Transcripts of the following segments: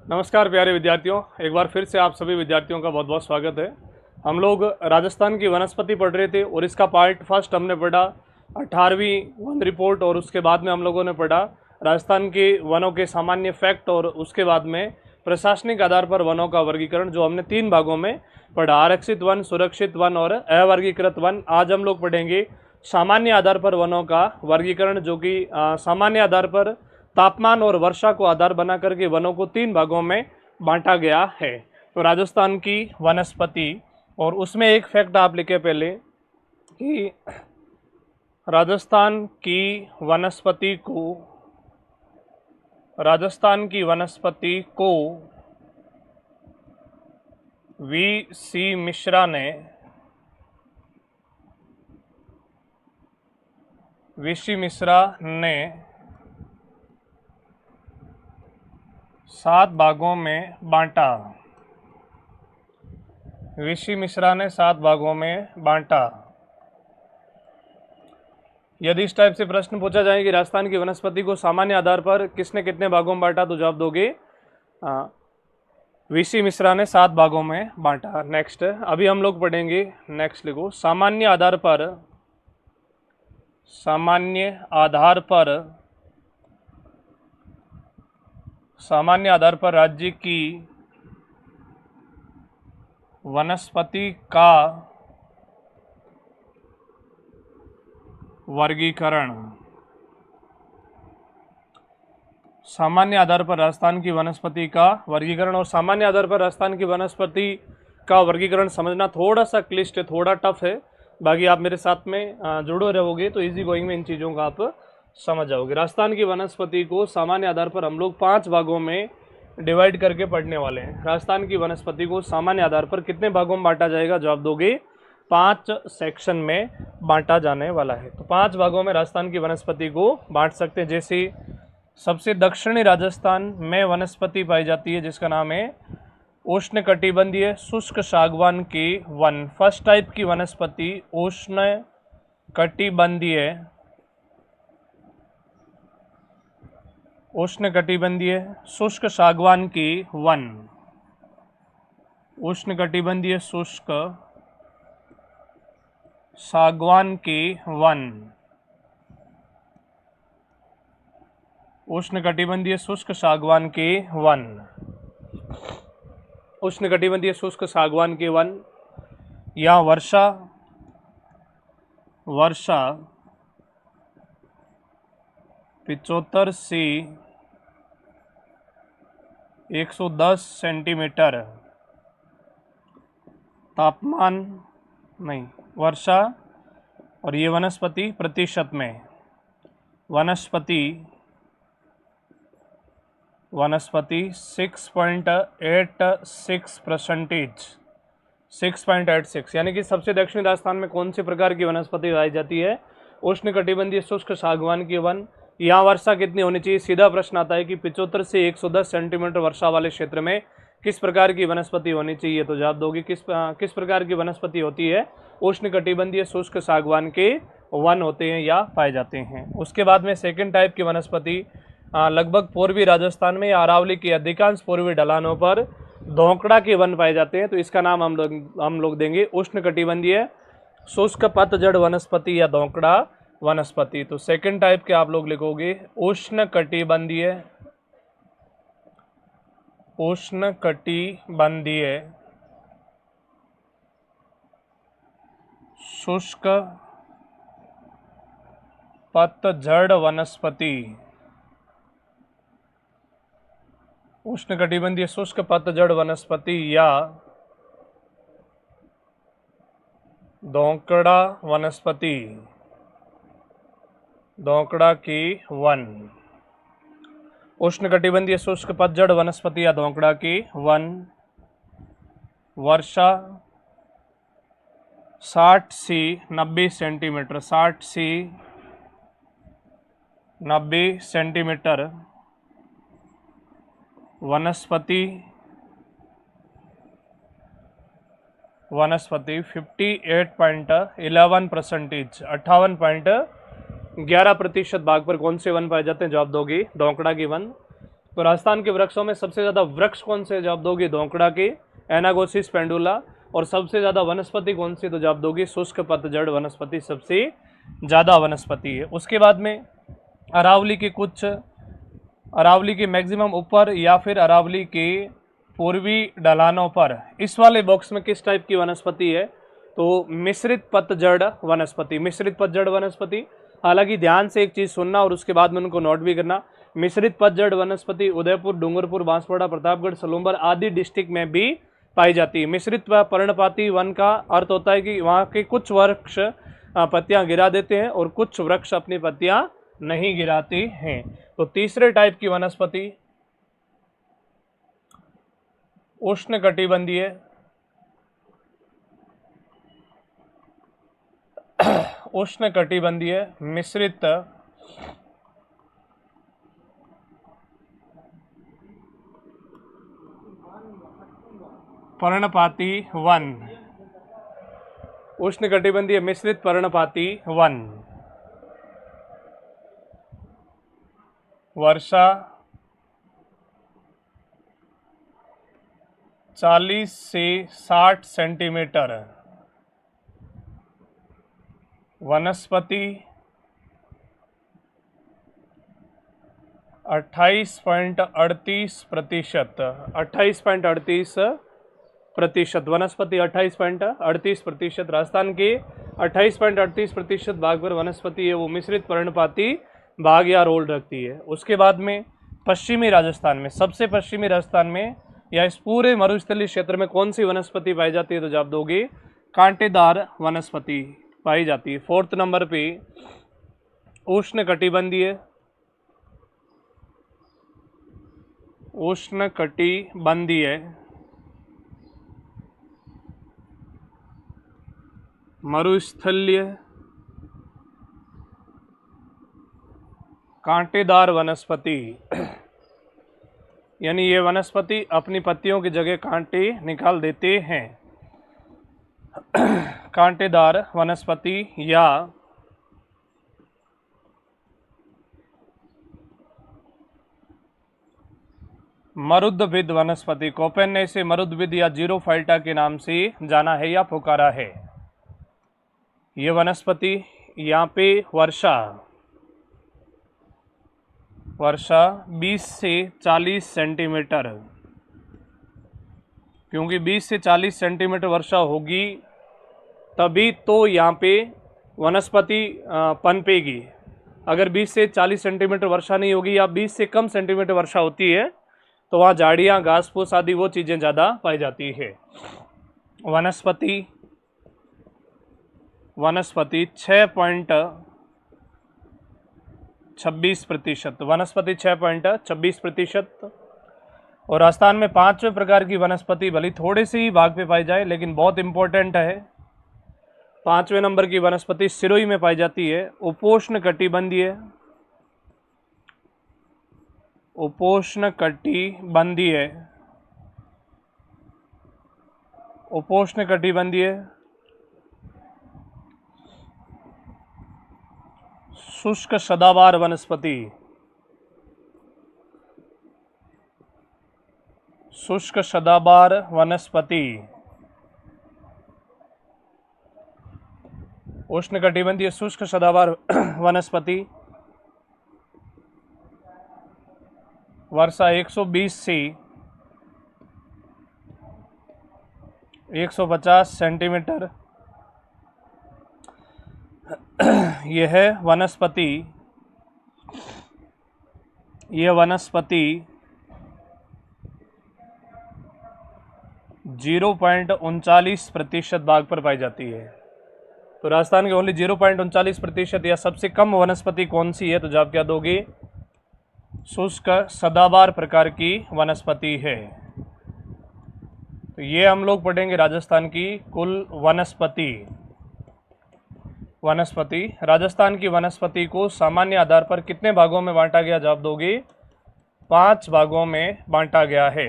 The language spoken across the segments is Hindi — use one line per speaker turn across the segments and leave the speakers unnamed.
नमस्कार प्यारे विद्यार्थियों, एक बार फिर से आप सभी विद्यार्थियों का बहुत बहुत स्वागत है। हम लोग राजस्थान की वनस्पति पढ़ रहे थे और इसका पार्ट फर्स्ट हमने पढ़ा 18वीं वन रिपोर्ट, और उसके बाद में हम लोगों ने पढ़ा राजस्थान के वनों के सामान्य फैक्ट, और उसके बाद में प्रशासनिक आधार पर वनों का वर्गीकरण, जो हमने 3 भागों में पढ़ा, आरक्षित वन, सुरक्षित वन और अवर्गीकृत वन। आज हम लोग पढ़ेंगे सामान्य आधार पर वनों का वर्गीकरण, जो कि सामान्य आधार पर तापमान और वर्षा को आधार बना करके वनों को 3 भागों में बांटा गया है। तो राजस्थान की वनस्पति, और उसमें एक फैक्ट आप लिखे पहले कि राजस्थान की वनस्पति को वी.सी. मिश्रा ने 7 भागों में बांटा। वी.सी. मिश्रा ने 7 भागों में बांटा। यदि इस टाइप से प्रश्न पूछा जाए कि राजस्थान की वनस्पति को सामान्य आधार पर किसने कितने भागों में बांटा, तो जवाब दोगे वी.सी. मिश्रा ने 7 भागों में बांटा। नेक्स्ट, अभी हम लोग पढ़ेंगे, नेक्स्ट लिखो, सामान्य आधार पर राज्य की वनस्पति का वर्गीकरण। सामान्य आधार पर राजस्थान की वनस्पति का वर्गीकरण, और सामान्य आधार पर राजस्थान की वनस्पति का वर्गीकरण समझना थोड़ा सा क्लिष्ट है, थोड़ा टफ है। बाकी आप मेरे साथ में जुड़े रहोगे तो इजी गोइंग में इन चीज़ों का आप समझ जाओगे। राजस्थान की वनस्पति को सामान्य आधार पर हम लोग 5 भागों में डिवाइड करके पढ़ने वाले हैं। राजस्थान की वनस्पति को सामान्य आधार पर कितने भागों में बांटा जाएगा, जवाब दोगे 5 सेक्शन में बांटा जाने वाला है। तो 5 भागों में राजस्थान की वनस्पति को बांट सकते हैं। जैसे सबसे दक्षिणी राजस्थान में वनस्पति पाई जाती है जिसका नाम है उष्णकटिबंधीय शुष्क सागवान की वन। फर्स्ट टाइप की वनस्पति उष्णकटिबंधीय शुष्क सागवान की वन। उष्णकटिबंधीय शुष्क सागवान की वन। उष्णकटिबंधीय शुष्क सागवान के वन। उष्णकटिबंधीय शुष्क सागवान के वन, यहाँ वर्षा 75 से 110 सेंटीमीटर, तापमान नहीं, वर्षा, और ये वनस्पति प्रतिशत में, वनस्पति 6.86%, 6.86, यानी कि सबसे दक्षिणी राजस्थान में कौन से प्रकार की वनस्पति पाई जाती है, उष्णकटिबंधीय शुष्क सागवान की वन। यहाँ वर्षा कितनी होनी चाहिए, सीधा प्रश्न आता है कि 75 से 110 सेंटीमीटर वर्षा वाले क्षेत्र में किस प्रकार की वनस्पति होनी चाहिए, तो जवाब दोगे किस प्रकार की वनस्पति होती है, उष्णकटिबंधीय शुष्क सागवान के वन होते हैं या पाए जाते हैं। उसके बाद में सेकंड टाइप की वनस्पति लगभग पूर्वी राजस्थान में या अरावली की अधिकांश पूर्वी ढलानों पर धोंकड़ा के वन पाए जाते हैं, तो इसका नाम हम लोग देंगे उष्णकटिबंधीय शुष्क पतझड़ वनस्पति या धोंकड़ा वनस्पति। तो सेकंड टाइप के आप लोग लिखोगे उष्णकटिबंधीय शुष्क पतझड़ वनस्पति। उष्णकटिबंधीय शुष्क पतझड़ वनस्पति या धोंकड़ा वनस्पति, धोंकड़ा की वन। उष्णकटिबंधीय शुष्क पतझड़ वनस्पति या धोंकड़ा की वन, वर्षा 60 से 90 सेंटीमीटर, 60 से 90 सेंटीमीटर, वनस्पति 58.11%, 58.11% भाग पर कौन से वन पाए जाते हैं, जवाब दोगे धोंकड़ा की वन। तो राजस्थान के वृक्षों में सबसे ज़्यादा वृक्ष कौन से, जवाब दोगे धोकड़ा के, एनागोसिस पेंडुला। और सबसे ज़्यादा वनस्पति कौन सी, तो जवाब दोगे शुष्क पतझड़ वनस्पति सबसे ज़्यादा वनस्पति है। उसके बाद में अरावली के मैक्सिमम ऊपर या फिर अरावली के पूर्वी ढलानों पर, इस वाले बॉक्स में किस टाइप की वनस्पति है, तो मिश्रित पतझड़ वनस्पति। मिश्रित पतझड़ वनस्पति, हालांकि ध्यान से एक चीज़ सुनना और उसके बाद में उनको नोट भी करना। मिश्रित पतझड़ वनस्पति उदयपुर, डूंगरपुर, बांसवाड़ा, प्रतापगढ़, सलूम्बर आदि डिस्ट्रिक्ट में भी पाई जाती है। मिश्रित पर्णपाती वन का अर्थ होता है कि वहाँ के कुछ वृक्ष पत्तियाँ गिरा देते हैं और कुछ वृक्ष अपनी पत्तियाँ नहीं गिराते हैं। तो तीसरे टाइप की वनस्पति उष्णकटिबंधीय उष्णकटिबंधीय मिश्रित पर्णपाती वन। उष्णकटिबंधीय मिश्रित पर्णपाती वन वर्षा 40 से 60 सेंटीमीटर, वनस्पति 28.38%। 28.38%, वनस्पति 28.38%। राजस्थान के 28.38% भाग पर वनस्पति है वो मिश्रित पर्णपाती भाग या रोल रखती है। उसके बाद में पश्चिमी राजस्थान में, सबसे पश्चिमी राजस्थान में या इस पूरे मरुस्थलीय क्षेत्र में कौन सी वनस्पति पाई जाती है, तो जवाब दोगे कांटेदार वनस्पति पाई जाती है। 4th नंबर पे उष्णकटिबंधीय मरुस्थलीय कांटेदार वनस्पति, यानी ये वनस्पति अपनी पत्तियों की जगह कांटे निकाल देते हैं। कांटेदार वनस्पति या मरुद्भिद वनस्पति, कोपेन ने इसे मरुद्भिद या जीरोफाइटा के नाम से जाना है या पुकारा है। ये वनस्पति यहाँ पे वर्षा 20 से 40 सेंटीमीटर, क्योंकि 20 से 40 सेंटीमीटर वर्षा होगी तभी तो यहाँ पे वनस्पति पनपेगी। अगर 20 से 40 सेंटीमीटर वर्षा नहीं होगी या 20 से कम सेंटीमीटर वर्षा होती है तो वहाँ झाड़ियाँ, घास फूस आदि वो चीज़ें ज़्यादा पाई जाती है। वनस्पति 6.26%, वनस्पति 6.26%। और राजस्थान में 5वें प्रकार की वनस्पति भले थोड़े से ही भाग पे पाई जाए लेकिन बहुत इंपॉर्टेंट है। 5वें नंबर की वनस्पति सिरोही में पाई जाती है। उपोष्णकटिबंधीय शुष्क सदाबहार वनस्पति, उष्णकटिबंधीय शुष्क सदाबहार वनस्पति वर्षा 120 से 150 सेंटीमीटर। यह वनस्पति 0.39% भाग पर पाई जाती है। तो राजस्थान के ओनली 0.39% या सबसे कम वनस्पति कौन सी है, तो जवाब क्या दोगे, शुष्क सदाबहार प्रकार की वनस्पति है। तो ये हम लोग पढ़ेंगे राजस्थान की कुल वनस्पति। राजस्थान की वनस्पति को सामान्य आधार पर कितने भागों में बांटा गया, जवाब दोगे 5 भागों में बांटा गया है।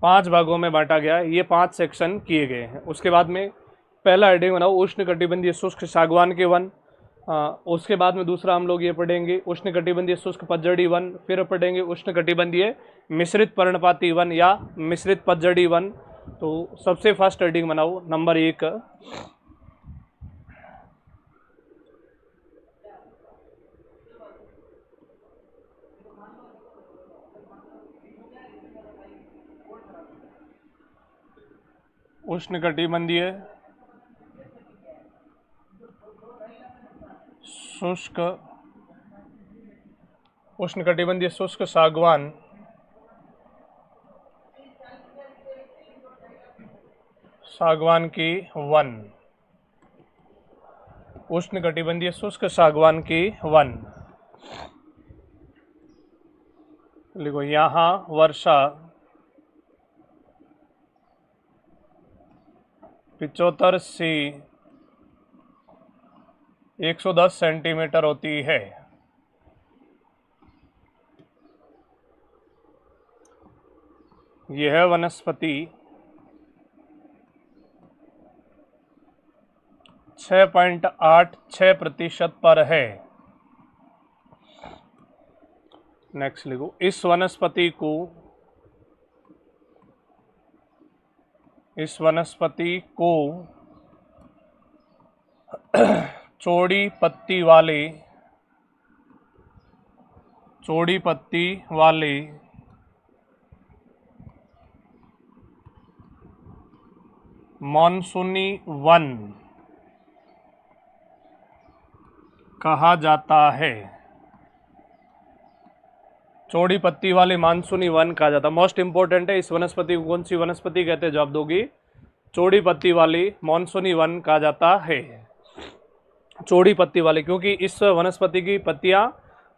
5 भागों में बांटा गया है, ये 5 सेक्शन किए गए हैं। उसके बाद में पहला हेडिंग बनाओ उष्णकटिबंधीय शुष्क सागवान के वन, उसके बाद में दूसरा हम लोग ये पढ़ेंगे उष्णकटिबंधीय शुष्क पतझड़ी वन, फिर पढ़ेंगे उष्णकटिबंधीय मिश्रित पर्णपाती वन या मिश्रित पतझड़ी वन। तो सबसे फर्स्ट हेडिंग बनाओ नंबर 1, उष्णकटिबंधीय शुष्क उष्णकटिबंधीय शुष्क सागवान की वन, उष्णकटिबंधीय शुष्क सागवान की वन। लिखो यहाँ वर्षा 75 से 110 सेंटीमीटर होती है। यह वनस्पति 6.86% पर है। नेक्स्ट लिखो इस वनस्पति को चौड़ी पत्ती वाले मानसूनी वन कहा जाता है। चौड़ी पत्ती वाले मानसूनी वन कहा जाता है। मोस्ट इंपोर्टेंट है, इस वनस्पति को कौन सी वनस्पति कहते हैं? जवाब दोगी चौड़ी पत्ती वाली मानसूनी वन कहा जाता है। चौड़ी पत्ती वाले, क्योंकि इस वनस्पति की पत्तियां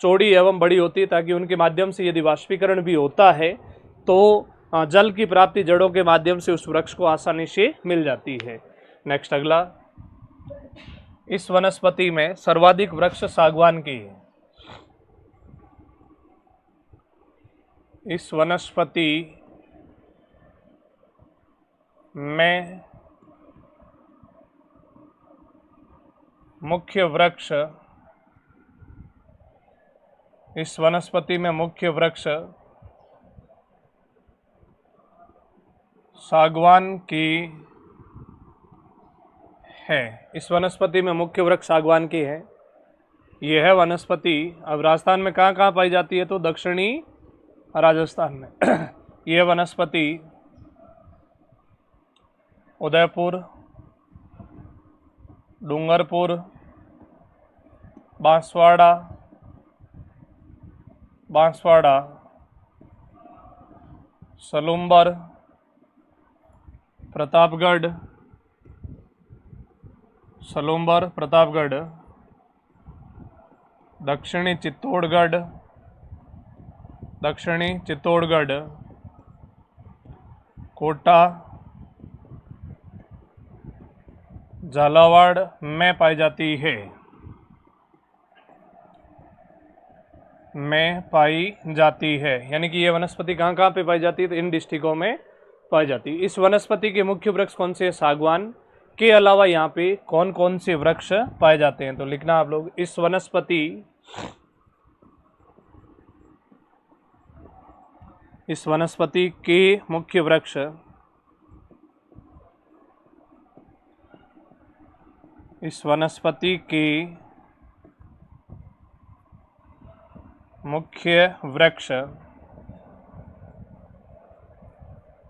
चौड़ी एवं बड़ी होती है, ताकि उनके माध्यम से यदि वाष्पीकरण भी होता है तो जल की प्राप्ति जड़ों के माध्यम से उस वृक्ष को आसानी से मिल जाती है। नेक्स्ट अगला, इस वनस्पति में सर्वाधिक वृक्ष सागवान की है। इस वनस्पति में मुख्य वृक्ष सागवान की है। इस वनस्पति में मुख्य वृक्ष सागवान की है। यह वनस्पति अब राजस्थान में कहाँ पाई जाती है? तो दक्षिणी राजस्थान में। यह वनस्पति उदयपुर, डूंगरपुर, बांसवाड़ा, सलूम्बर, प्रतापगढ़, दक्षिणी चित्तौड़गढ़, कोटा, झालावाड़ में पाई जाती है। यानी कि ये वनस्पति कहाँ पे पाई जाती है? तो इन डिस्ट्रिक्टों में पाई जाती है। इस वनस्पति के मुख्य वृक्ष कौन से? सागवान के अलावा यहाँ पे कौन कौन से वृक्ष पाए जाते हैं? तो लिखना आप लोग, इस वनस्पति के मुख्य वृक्ष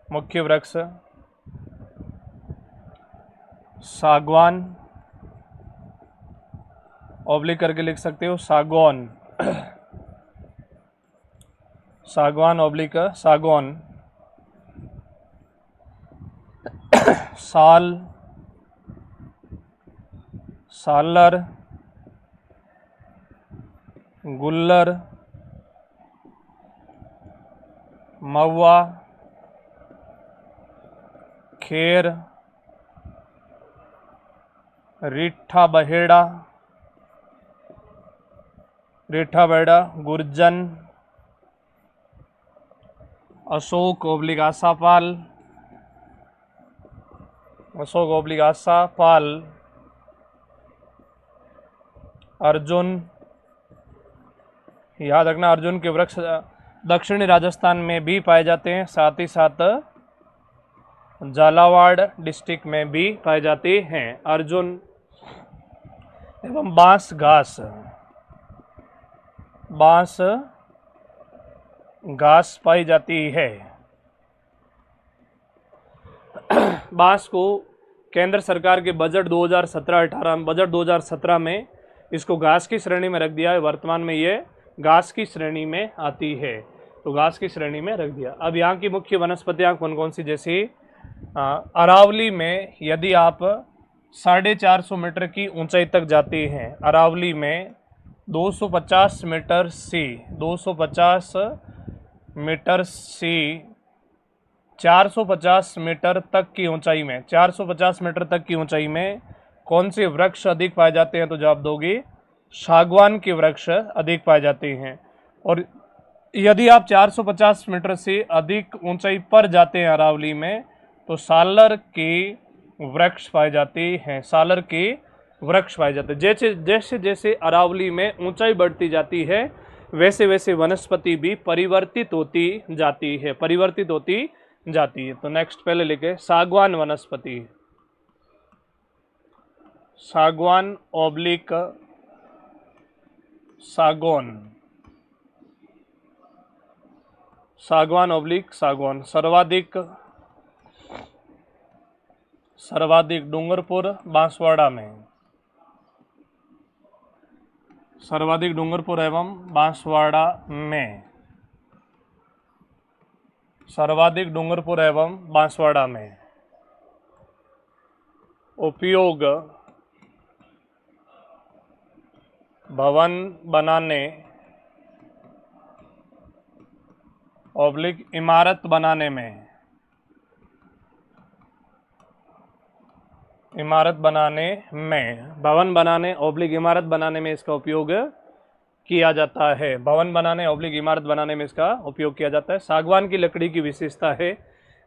मुख्य वृक्ष सागवान, ऑब्लिक करके लिख सकते हो सागौन, ऑब्लिक सागौन, सालर, गुल्लर, महुआ, खेर, रीठा बहेड़ा, गुर्जन, अशोक ओब्लिक आसापाल, अर्जुन, याद रखना अर्जुन के वृक्ष दक्षिणी राजस्थान में भी पाए जाते हैं, साथ ही साथ झालावाड़ डिस्ट्रिक्ट में भी पाए जाते हैं। अर्जुन एवं बांस घास, बांस घास पाई जाती है। बांस को केंद्र सरकार के बजट 2017-18 बजट 2017 में इसको घास की श्रेणी में रख दिया है। वर्तमान में ये घास की श्रेणी में आती है, तो घास की श्रेणी में रख दिया। अब यहाँ की मुख्य वनस्पतियाँ कौन कौन सी, जैसे अरावली में यदि आप 450 मीटर की ऊंचाई तक जाते हैं, अरावली में 250 मीटर से 250 मीटर से 450 मीटर तक की ऊंचाई में, 450 मीटर तक की ऊंचाई में कौन से वृक्ष अधिक पाए जाते हैं, तो जवाब दोगे सागवान के वृक्ष अधिक पाए जाते हैं। और यदि आप 450 मीटर से अधिक ऊंचाई पर जाते हैं अरावली में, तो सालर के वृक्ष पाए जाते हैं, सालर के वृक्ष पाए जाते हैं। जैसे जैसे जैसे अरावली में ऊंचाई बढ़ती जाती है, वैसे वैसे वनस्पति भी परिवर्तित होती जाती है, परिवर्तित होती जाती है। तो नेक्स्ट पहले लिखे सागवान वनस्पति, सागवान ऑब्लिक सागौन, सागवान ऑब्लिक सागौन। सर्वाधिक डूंगरपुर बांसवाड़ा में, सर्वाधिक डूंगरपुर एवं बांसवाड़ा में, सर्वाधिक डूंगरपुर एवं बांसवाड़ा में। उपयोग भवन बनाने ऑब्लिक इमारत बनाने में, इमारत बनाने में, भवन बनाने ऑब्लिक इमारत बनाने में इसका उपयोग किया जाता है, भवन बनाने ऑब्लिक इमारत बनाने में इसका उपयोग किया जाता है। सागवान की लकड़ी की विशेषता है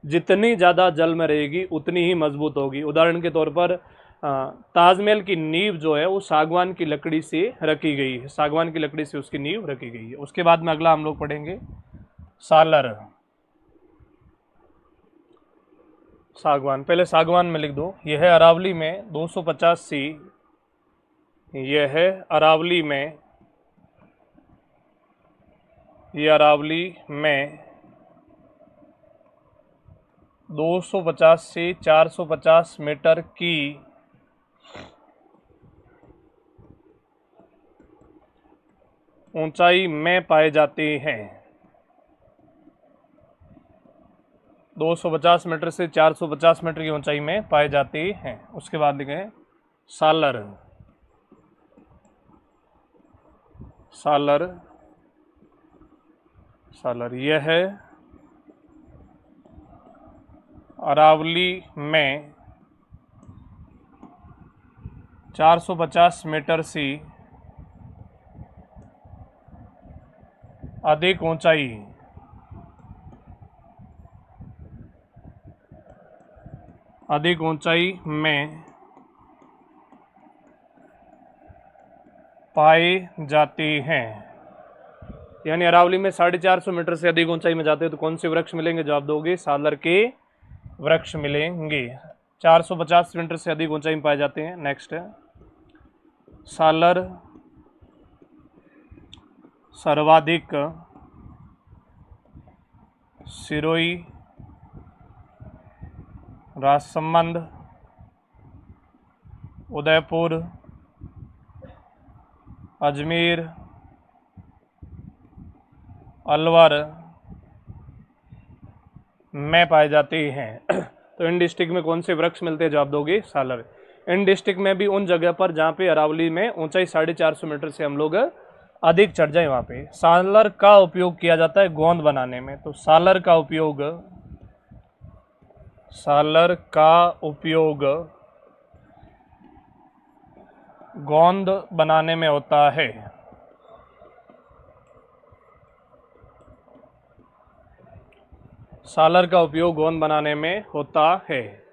जितनी ज़्यादा जल में रहेगी उतनी ही मजबूत होगी। उदाहरण के तौर पर ताजमहल की नींव जो है वो सागवान की लकड़ी से रखी गई है, सागवान की लकड़ी से उसकी नींव रखी गई है। उसके बाद में अगला हम लोग पढ़ेंगे सालर, सागवान। पहले सागवान में लिख दो, यह है अरावली में 250 सी, यह है अरावली में, यह अरावली में 250 से 450 मीटर की ऊंचाई में पाए जाते हैं। 250 मीटर से 450 मीटर की ऊंचाई में पाए जाते हैं। उसके बाद लिखें सालर, सालर, सालर। यह है अरावली में 450 मीटर से अधिक ऊंचाई, अधिक ऊंचाई में पाए जाते हैं। यानी अरावली में 450 मीटर से अधिक ऊंचाई में जाते हैं तो कौन से वृक्ष मिलेंगे, जवाब दोगे सालर के वृक्ष मिलेंगे। 450 मीटर से अधिक ऊंचाई में पाए जाते हैं। नेक्स्ट है सालर सर्वाधिक सिरोही, राजसमंद, उदयपुर, अजमेर, अलवर में पाए जाते हैं। तो इन डिस्ट्रिक्ट में कौन से वृक्ष मिलते हैं, जवाब दोगे सालर। इन डिस्ट्रिक्ट में भी उन जगह पर जहाँ पे अरावली में ऊंचाई 450 मीटर से हम लोग अधिक चढ़ जाए वहाँ पे सालर का उपयोग किया जाता है गोंद बनाने में। तो सालर का उपयोग, सालर का उपयोग गोंद बनाने में होता है। सालर का उपयोग गोंद बनाने में होता है,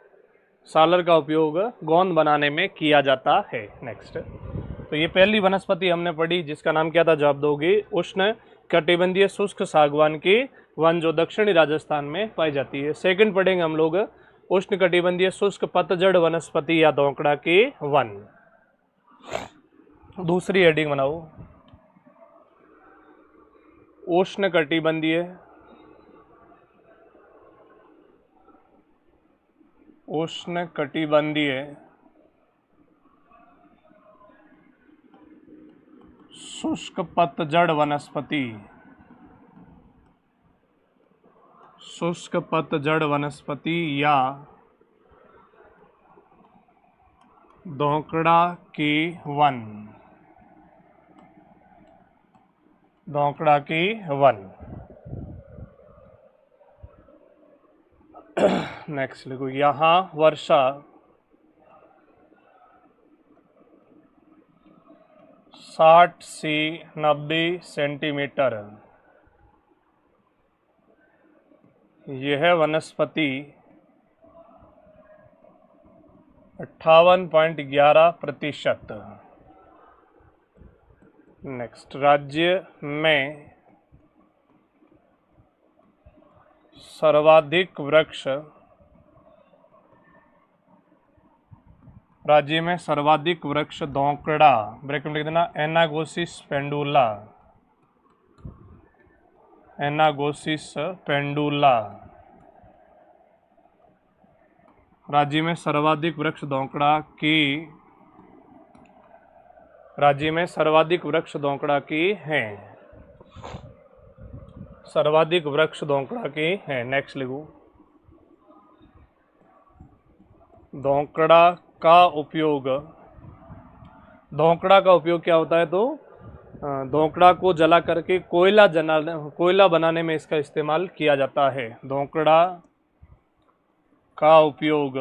सालर का उपयोग गोंद बनाने में किया जाता है। नेक्स्ट तो ये पहली वनस्पति हमने पढ़ी जिसका नाम क्या था, जवाब दोगे उष्ण कटिबंधीय शुष्क सागवान की वन जो दक्षिणी राजस्थान में पाई जाती है। सेकंड पढ़ेंगे हम लोग उष्ण कटिबंधीय शुष्क पतझड़ वनस्पति या धोकड़ा के वन। दूसरी हेडिंग बनाओ, उष्ण कटिबंधीय शुष्क पतझड़ वनस्पति या धोकड़ा की वन। नेक्स्ट लिखो, यहाँ वर्षा 60 से 90 सेंटीमीटर। यह वनस्पति 58.11%। नेक्स्ट, राज्य में सर्वाधिक वृक्ष धोकड़ा, ब्रैकेट में लिख देना एनागोसिस पेंडुला। राज्य में सर्वाधिक वृक्ष धोकड़ा की हैं। नेक्स्ट लिखो, धोकड़ा का उपयोग क्या होता है, तो धोकड़ा को जला करके कोयला बनाने में इसका इस्तेमाल किया जाता है। धोकड़ा का उपयोग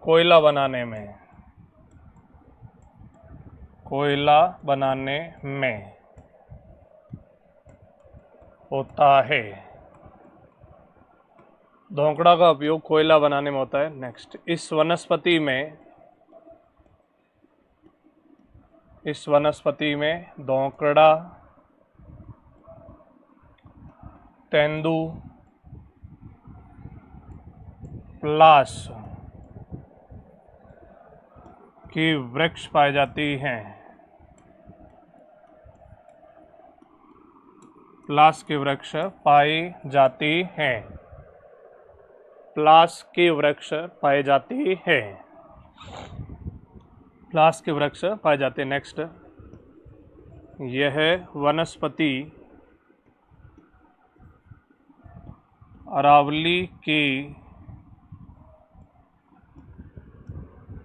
कोयला बनाने में होता है। धोकड़ा का उपयोग कोयला बनाने में होता है। नेक्स्ट, इस वनस्पति में धोकड़ा तेंदु प्लास की वृक्ष पाई जाती हैं। प्लास की वृक्ष पाई जाती हैं। प्लास की वृक्ष पाए जाते हैं। नेक्स्ट, यह वनस्पति अरावली की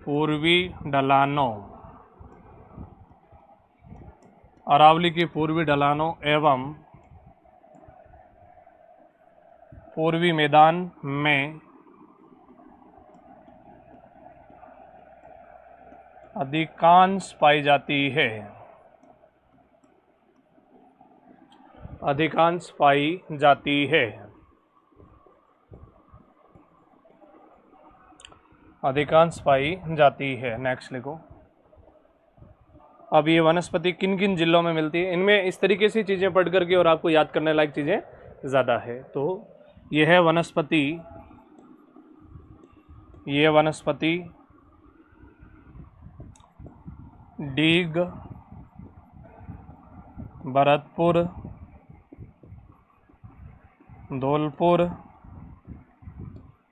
पूर्वी ढलानों एवं पूर्वी मैदान में अधिकांश पाई जाती है। नेक्स्ट लिखो, अब ये वनस्पति किन किन जिलों में मिलती है। इनमें इस तरीके से चीज़ें पढ़ करके और आपको याद करने लायक चीज़ें ज़्यादा है। तो यह वनस्पति डीग, भरतपुर, धौलपुर,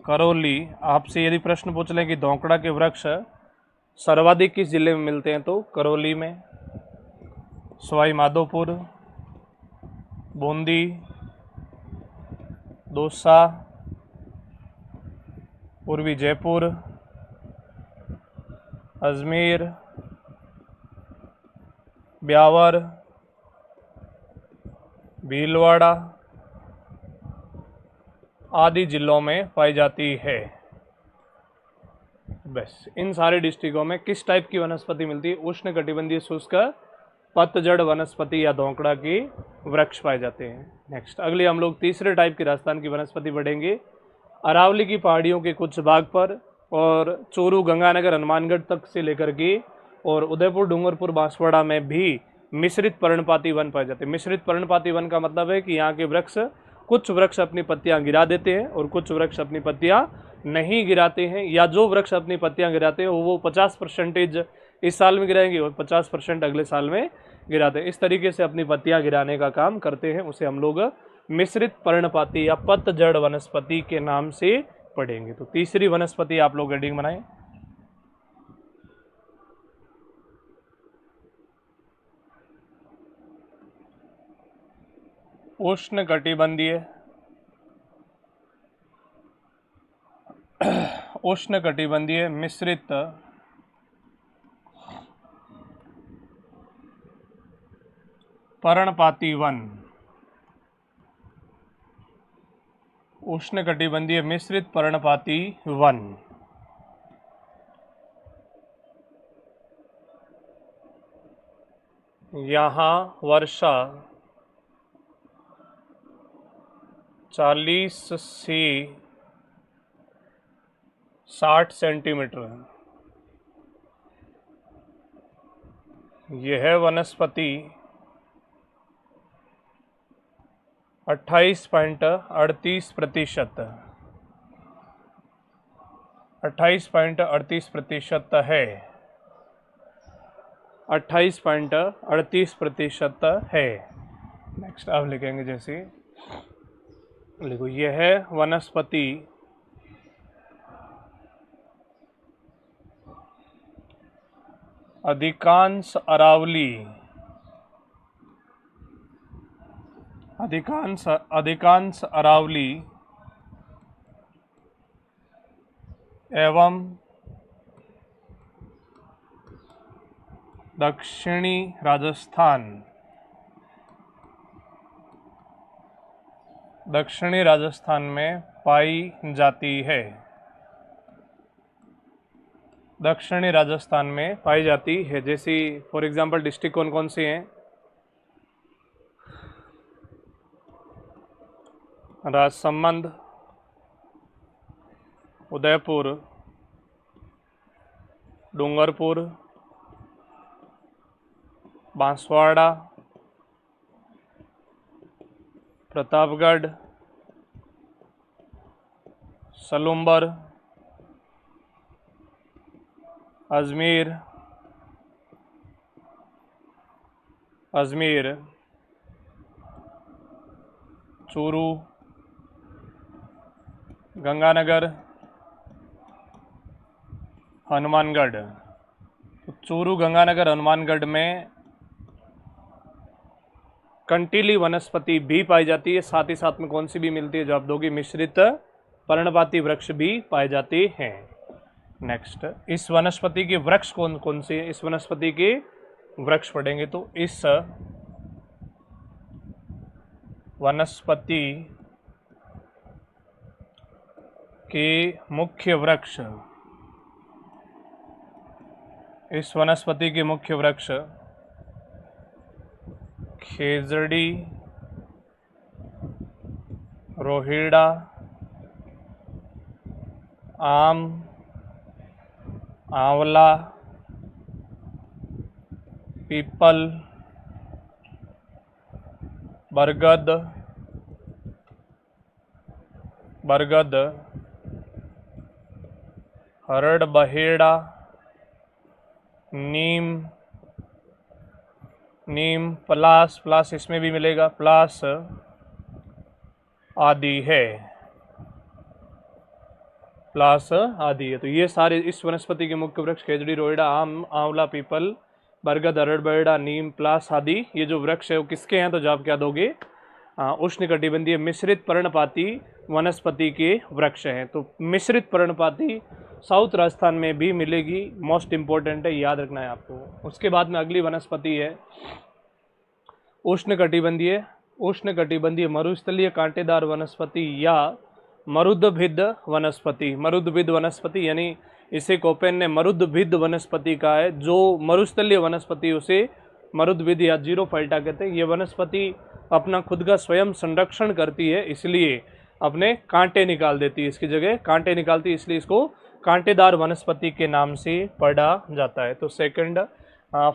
करौली। आपसे यदि प्रश्न पूछ लें कि धोकड़ा के वृक्ष सर्वाधिक किस जिले में मिलते हैं, तो करौली में, सवाई माधोपुर, बूंदी, दौसा, पूर्वी जयपुर, अजमेर, ब्यावर, भीलवाड़ा आदि जिलों में पाई जाती है। बस इन सारे डिस्ट्रिक्टों में किस टाइप की वनस्पति मिलती है, उष्ण कटिबंधीय शुष्क पतझड़ वनस्पति या धोकड़ा की वृक्ष पाए जाते हैं। नेक्स्ट, अगले हम लोग तीसरे टाइप की राजस्थान की वनस्पति बढ़ेंगे। अरावली की पहाड़ियों के कुछ भाग पर और चोरू, गंगानगर, हनुमानगढ़ तक से लेकर के और उदयपुर, डूंगरपुर, बांसवाड़ा में भी मिश्रित पर्णपाती वन पाए जाते हैं। मिश्रित पर्णपाती वन का मतलब है कि यहाँ के वृक्ष, कुछ वृक्ष अपनी पत्तियां गिरा देते हैं और कुछ वृक्ष अपनी पत्तियां नहीं गिराते हैं, या जो वृक्ष अपनी पत्तियां गिराते हैं वो 50% इस साल में गिराएंगे और 50% अगले साल में गिराते हैं। इस तरीके से अपनी पत्तियां गिराने का काम करते हैं, उसे हम लोग मिश्रित पर्णपाती या पतझड़ वनस्पति के नाम से पढ़ेंगे। तो तीसरी वनस्पति आप लोग हेडिंग बनाएं, उष्णकटिबंधीय उष्णकटिबंधीय मिश्रित पर्णपाती वन। उष्णकटिबंधीय मिश्रित पर्णपाती वन। यहाँ वर्षा 40 से 60 सेंटीमीटर है। यह वनस्पति 28.38% है। 28.38% है। नेक्स्ट आप लिखेंगे, जैसे लिखो, यह वनस्पति अधिकांश अरावली एवं दक्षिणी राजस्थान में पाई जाती है। दक्षिणी राजस्थान में पाई जाती है। जैसे फॉर एग्जांपल डिस्ट्रिक्ट कौन कौन से हैं? राजसमंद, उदयपुर, डूंगरपुर, बांसवाड़ा, प्रतापगढ़, सलूम्बर, अजमेर, चूरू, गंगानगर, हनुमानगढ़। तो चूरू, गंगानगर, हनुमानगढ़ में कंटीली वनस्पति भी पाई जाती है, साथ ही साथ में कौन सी भी मिलती है जो आप दोगे? मिश्रित पर्णपाती वृक्ष भी पाए जाते हैं। नेक्स्ट, इस वनस्पति के वृक्ष कौन कौन से हैं? इस वनस्पति के वृक्ष पढ़ेंगे। तो इस वनस्पति के मुख्य वृक्ष, खेजड़ी, रोहिड़ा, आम, आंवला, पीपल, बरगद, हरड़ बहेड़ा, नीम, प्लास इसमें भी मिलेगा, प्लास आदि है। तो ये सारे इस वनस्पति के मुख्य वृक्ष खेजड़ी, रोहिड़ा, आम, आंवला, पीपल, बरगद, हरड़ बहेड़ा, नीम, प्लास आदि, ये जो वृक्ष है वो किसके हैं? तो जवाब क्या दोगे? उष्णकटिबंधीय मिश्रित पर्णपाती वनस्पति के वृक्ष हैं। तो मिश्रित पर्णपाती साउथ राजस्थान में भी मिलेगी, मोस्ट इंपॉर्टेंट है, याद रखना है आपको। उसके बाद में अगली वनस्पति है उष्णकटिबंधीय मरुस्थलीय कांटेदार वनस्पति या मरुद्भिद वनस्पति, यानी इसे कोपेन ने मरुद्भिद वनस्पति कहा है। जो मरुस्थलीय वनस्पति उसे मरुद्भिद या जीरोफाइटा कहते हैं। ये वनस्पति अपना खुद का स्वयं संरक्षण करती है, इसलिए अपने कांटे निकाल देती है, इसकी जगह कांटे निकालती है, इसलिए इसको कांटेदार वनस्पति के नाम से पढ़ा जाता है। तो सेकंड,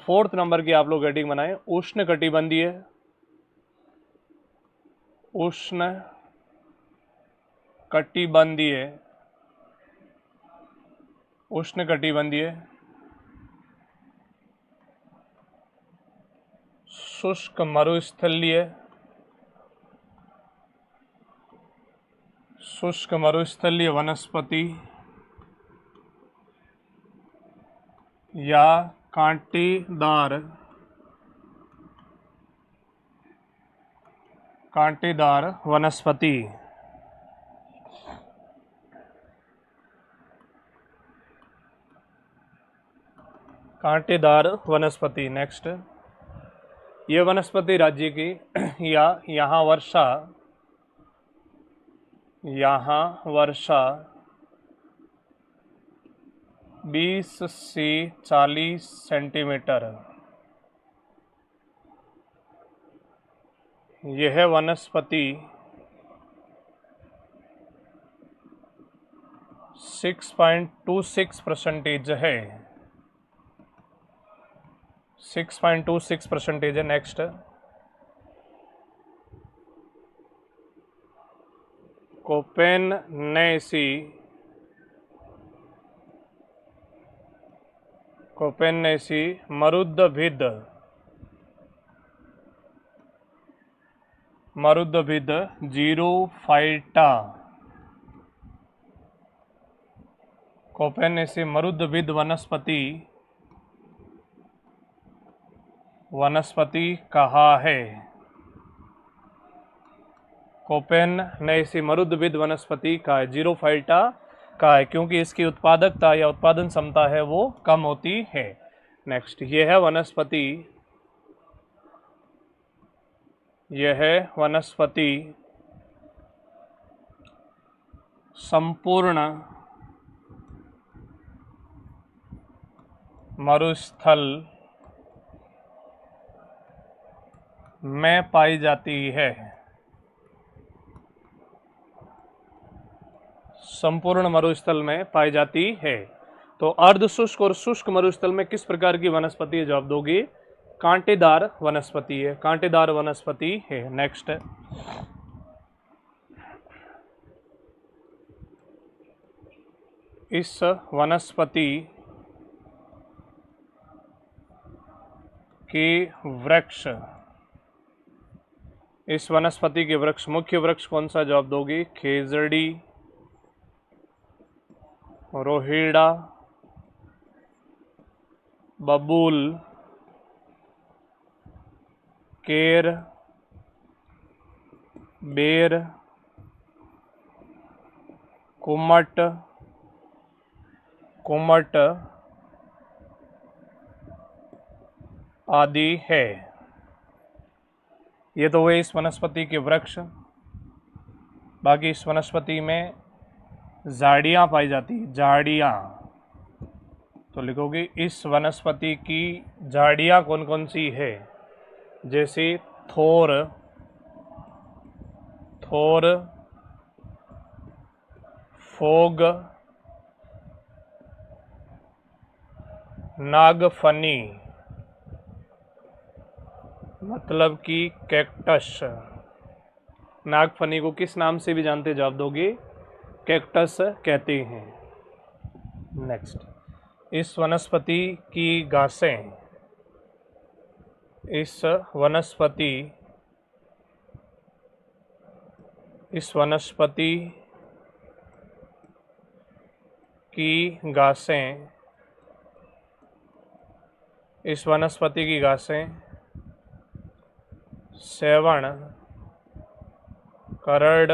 फोर्थ नंबर की आप लोग हेडिंग बनाएं, उष्ण कटिबंधीय, उष्ण कटिबंधीय, उष्ण कटिबंधीय, शुष्क मरुस्थलीय, शुष्क मरुस्थलीय वनस्पति या कांटेदार, कांटेदार वनस्पति। कांटेदार वनस्पति। नेक्स्ट, ये वनस्पति राज्य की या यहाँ वर्षा 20 से 40 सेंटीमीटर, यह वनस्पति 6.26% है, 6.26% है। नेक्स्ट, कोपेन्नेसी मरुद्भिद जीरोफाइटा, कोपेन्नेसी मरुद्भिद वनस्पति कहाँ है? कोपेन्नेसी मरुद्भिद वनस्पति का है, जीरोफाइटा का है, क्योंकि इसकी उत्पादकता या उत्पादन क्षमता है वो कम होती है। नेक्स्ट, यह वनस्पति संपूर्ण मरुस्थल में पाई जाती है, संपूर्ण मरुस्थल में पाई जाती है। तो अर्ध शुष्क और शुष्क मरुस्थल में किस प्रकार की वनस्पति है? जवाब दोगे कांटेदार वनस्पति है, कांटेदार वनस्पति है। नेक्स्ट, इस वनस्पति के वृक्ष, इस वनस्पति के वृक्ष, मुख्य वृक्ष कौन सा? जवाब दोगे खेजड़ी, रोहिड़ा, बबूल, केर, बेर, कुमट आदि है। ये तो हुए इस वनस्पति के वृक्ष। बाकी इस वनस्पति में झाड़ियाँ पाई जाती है, झाड़ियाँ। तो लिखोगे इस वनस्पति की झाड़ियाँ कौन कौन सी है? जैसे थोर, फोग, नागफनी, मतलब कि कैक्टस। नागफनी को किस नाम से भी जानते? जवाब दोगे कैक्टस कहते हैं। नेक्स्ट, इस वनस्पति की घासें, इस वनस्पति की घासें, इस वनस्पति की घासें सेवण, करड़,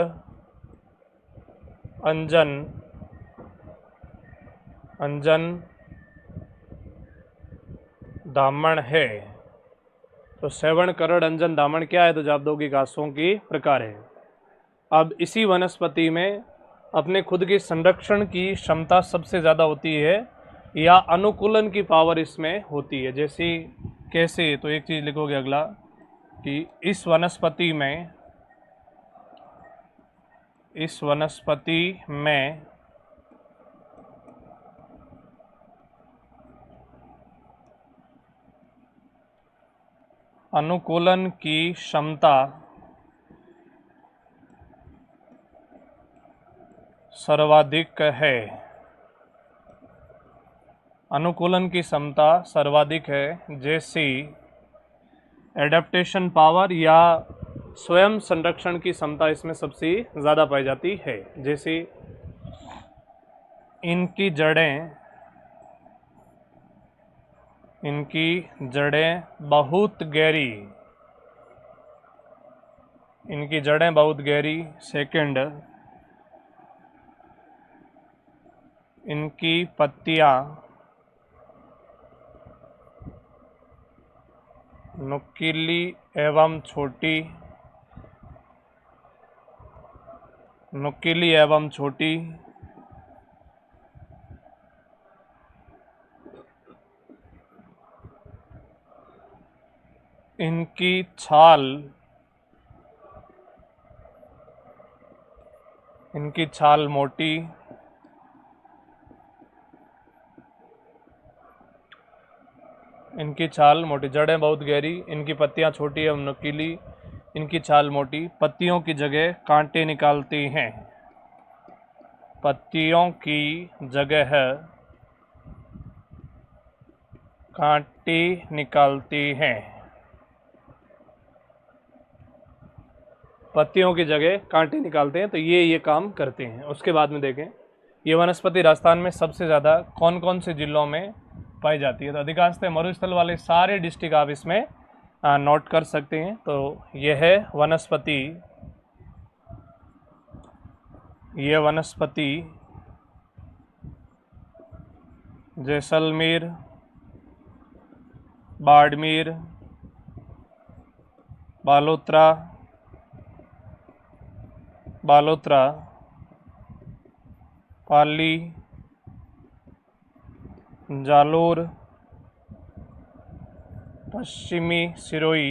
अंजन, दामन है। तो सेवण, करड़, अंजन, दामन क्या है? तो जवाब दोगे घासों की प्रकार है। अब इसी वनस्पति में अपने खुद के संरक्षण की क्षमता सबसे ज़्यादा होती है या अनुकूलन की पावर इसमें होती है। जैसे कैसे? तो एक चीज़ लिखोगे अगला कि इस वनस्पति में अनुकूलन की क्षमता सर्वाधिक है। अनुकूलन की क्षमता सर्वाधिक है, जैसी एडेप्टेशन पावर या स्वयं संरक्षण की क्षमता इसमें सबसे ज़्यादा पाई जाती है। जैसे इनकी जड़ें बहुत गहरी, इनकी जड़ें बहुत गहरी। सेकंड, इनकी पत्तियां नुकीली एवं छोटी, नुकीली एवं छोटी। इनकी छाल मोटी, इनकी छाल मोटी। जड़ें बहुत गहरी, इनकी पत्तियां छोटी एवं नुकीली, इनकी छाल मोटी। पत्तियों की जगह कांटे निकालती हैं, पत्तियों की जगह कांटे निकालती हैं, पत्तियों की जगह कांटे निकालते हैं। तो ये काम करते हैं। उसके बाद में देखें, ये वनस्पति राजस्थान में सबसे ज़्यादा कौन कौन से जिलों में पाई जाती है। तो अधिकांशतः मरुस्थल वाले सारे डिस्ट्रिक्ट आप इसमें नोट कर सकते हैं। तो यह वनस्पति जैसलमेर, बाड़मेर, बालोतरा, पाली, जालोर, पश्चिमी सिरोही,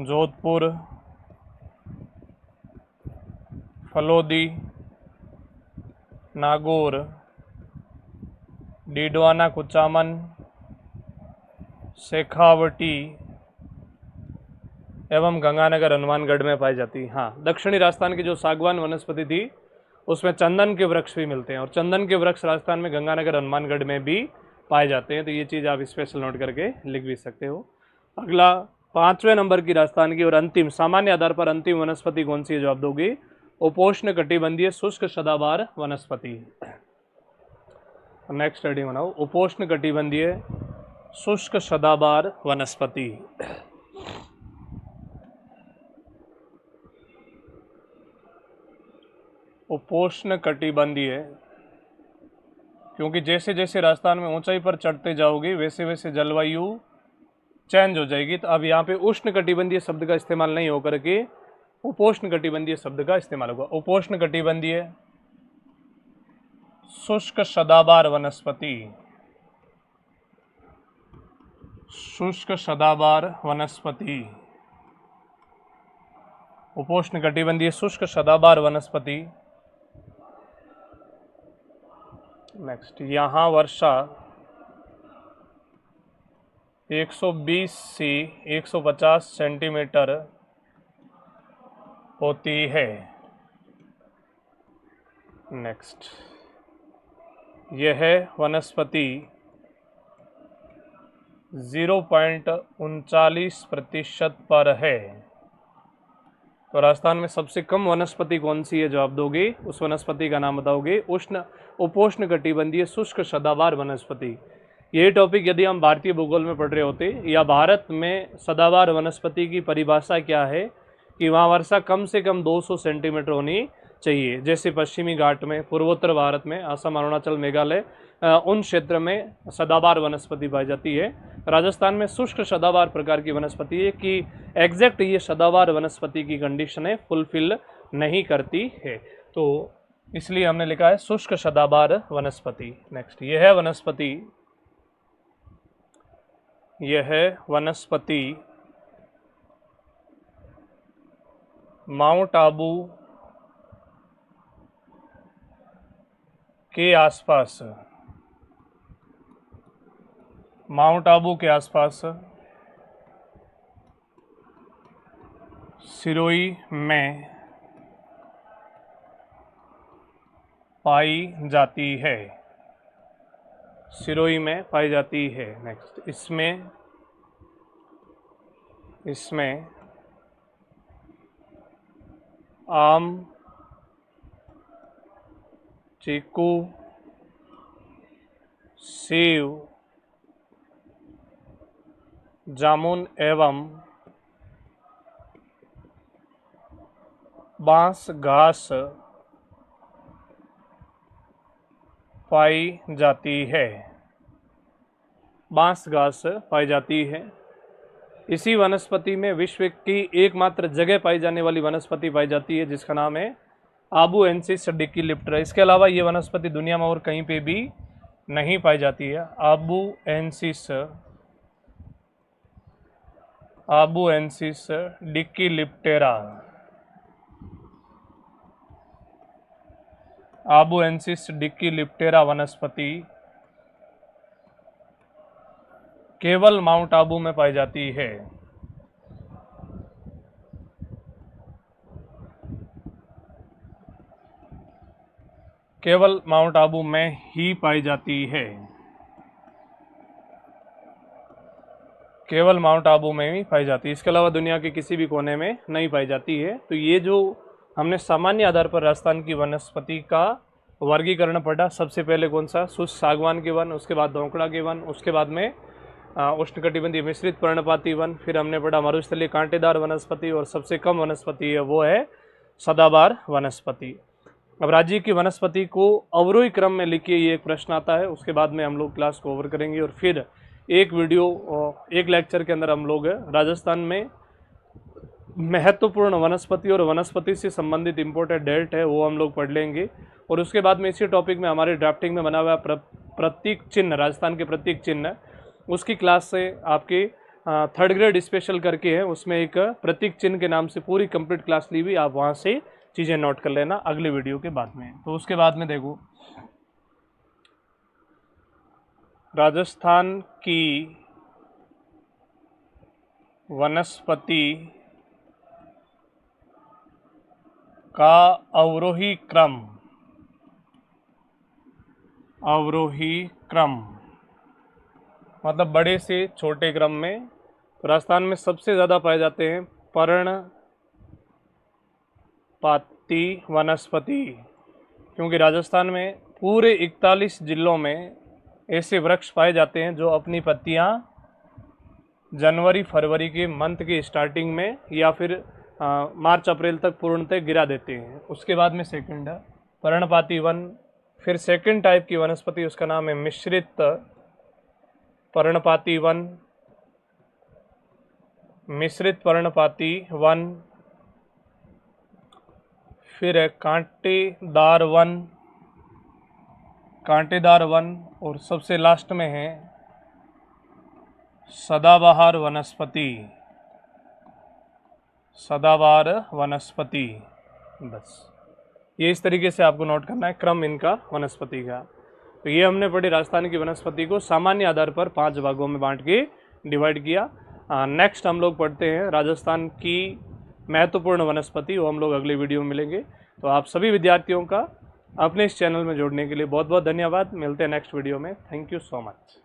जोधपुर, फलोदी, नागौर, डीडवाना, कुचामन, शेखावटी एवं गंगानगर हनुमानगढ़ में पाई जाती है। हाँ, दक्षिणी राजस्थान की जो सागवान वनस्पति थी उसमें चंदन के वृक्ष भी मिलते हैं, और चंदन के वृक्ष राजस्थान में गंगानगर हनुमानगढ़ में भी पाए जाते हैं। तो ये चीज़ आप स्पेशल नोट करके लिख भी सकते हो। अगला 5वें नंबर की राजस्थान की और अंतिम, सामान्य आधार पर अंतिम वनस्पति कौन सी है जो आप दोगे? उपोष्ण कटिबंधीय शुष्क सदाबहार वनस्पति। नेक्स्ट हेडिंग बनाओ, उपोष्ण कटिबंधीय शुष्क सदाबहार वनस्पति। उपोष्ण कटिबंधीय, क्योंकि जैसे जैसे राजस्थान में ऊंचाई पर चढ़ते जाओगे वैसे वैसे जलवायु चेंज हो जाएगी। तो अब यहाँ पे उष्ण कटिबंधीय शब्द का इस्तेमाल नहीं होकर के उपोष्ण कटिबंधीय शब्द का इस्तेमाल होगा। उपोष्ण कटिबंधीय शुष्क सदाबहार वनस्पति, शुष्क सदाबहार वनस्पति, उपोष्ण कटिबंधीय शुष्क सदाबहार वनस्पति। नेक्स्ट, यहाँ वर्षा 120 से 150 सेंटीमीटर होती है। नेक्स्ट, यह वनस्पति 0.39% पर है। तो राजस्थान में सबसे कम वनस्पति कौन सी है जो आप दोगे? उस वनस्पति का नाम बताओगे, उपोष्ण कटिबंधीय शुष्क सदाबहार वनस्पति। ये टॉपिक यदि हम भारतीय भूगोल में पढ़ रहे होते या भारत में सदाबहार वनस्पति की परिभाषा क्या है कि वहाँ वर्षा कम से कम 200 सेंटीमीटर होनी चाहिए। जैसे पश्चिमी घाट में, पूर्वोत्तर भारत में, असम, अरुणाचल, मेघालय, उन क्षेत्र में सदाबहार वनस्पति पाई जाती है। राजस्थान में शुष्क सदाबहार प्रकार की वनस्पति है कि एग्जैक्ट ये सदाबहार वनस्पति की कंडीशनें फुलफिल नहीं करती है, तो इसलिए हमने लिखा है शुष्क सदाबहार वनस्पति। नेक्स्ट, यह वनस्पति माउंट आबू के आसपास माउंट आबू के आसपास सिरोही में पाई जाती है। सिरोही में पाई जाती है। नेक्स्ट, इसमें आम, चीकू, सेव, जामुन एवं बांस घास पाई जाती है। बांस घास पाई जाती है। इसी वनस्पति में विश्व की एकमात्र जगह पाई जाने वाली वनस्पति पाई जाती है जिसका नाम है आबुएंसिस डिक्कीलिप्टेरा। इसके अलावा ये वनस्पति दुनिया में और कहीं पे भी नहीं पाई जाती है। आबुएंसिस डिक्कीलिप्टेरा। आबुएंसिस डिक्कीलिप्टेरा वनस्पति केवल माउंट आबू में पाई जाती है। केवल माउंट आबू में ही पाई जाती है। केवल माउंट आबू में ही पाई जाती है। इसके अलावा दुनिया के किसी भी कोने में नहीं पाई जाती है। तो ये जो हमने सामान्य आधार पर राजस्थान की वनस्पति का वर्गीकरण पढ़ा, सबसे पहले कौन सा, शुष्क सागवान के वन, उसके बाद धोकड़ा के वन, उसके बाद में उष्णकटिबंधीय मिश्रित पर्णपाती वन, फिर हमने पढ़ा मरुस्थलीय कांटेदार वनस्पति, और सबसे कम वनस्पति है वो है सदाबहार वनस्पति। अब राज्य की वनस्पति को अवरोही क्रम में लिखिए, ये एक प्रश्न आता है। उसके बाद में हम लोग क्लास को ओवर करेंगे और फिर एक लेक्चर के अंदर हम लोग राजस्थान में महत्वपूर्ण वनस्पति और वनस्पति से संबंधित इंपॉर्टेंट डेट है वो हम लोग पढ़ लेंगे। और उसके बाद में इसी टॉपिक में हमारे ड्राफ्टिंग में बना हुआ प्रतीक चिन्ह, राजस्थान के प्रतीक चिन्ह, उसकी क्लास से आपके 3rd ग्रेड स्पेशल करके है, उसमें एक प्रतीक चिन्ह के नाम से पूरी कंप्लीट क्लास ली हुई, आप वहाँ से चीज़ें नोट कर लेना अगले वीडियो के बाद में। तो उसके बाद में देखो, राजस्थान की वनस्पति का अवरोही क्रम मतलब बड़े से छोटे क्रम में। तो राजस्थान में सबसे ज़्यादा पाए जाते हैं पर्णपाती वनस्पति, क्योंकि राजस्थान में पूरे 41 जिलों में ऐसे वृक्ष पाए जाते हैं जो अपनी पत्तियां जनवरी फरवरी के मंथ की स्टार्टिंग में या फिर मार्च अप्रैल तक पूर्णतः गिरा देते हैं। उसके बाद में सेकंड है पर्णपाती वन। फिर सेकंड टाइप की वनस्पति, उसका नाम है मिश्रित पर्णपाती वन। मिश्रित पर्णपाती वन। फिर है कांटेदार वन, और सबसे लास्ट में है सदाबहार वनस्पति। बस ये इस तरीके से आपको नोट करना है क्रम इनका वनस्पति का। तो ये हमने पढ़ी राजस्थान की वनस्पति को सामान्य आधार पर 5 भागों में बांट के डिवाइड किया। नेक्स्ट हम लोग पढ़ते हैं राजस्थान की महत्वपूर्ण वनस्पति, वो हम लोग अगले वीडियो में मिलेंगे। तो आप सभी विद्यार्थियों का अपने इस चैनल में जोड़ने के लिए बहुत बहुत धन्यवाद। मिलते हैं नेक्स्ट वीडियो में। Thank you so much.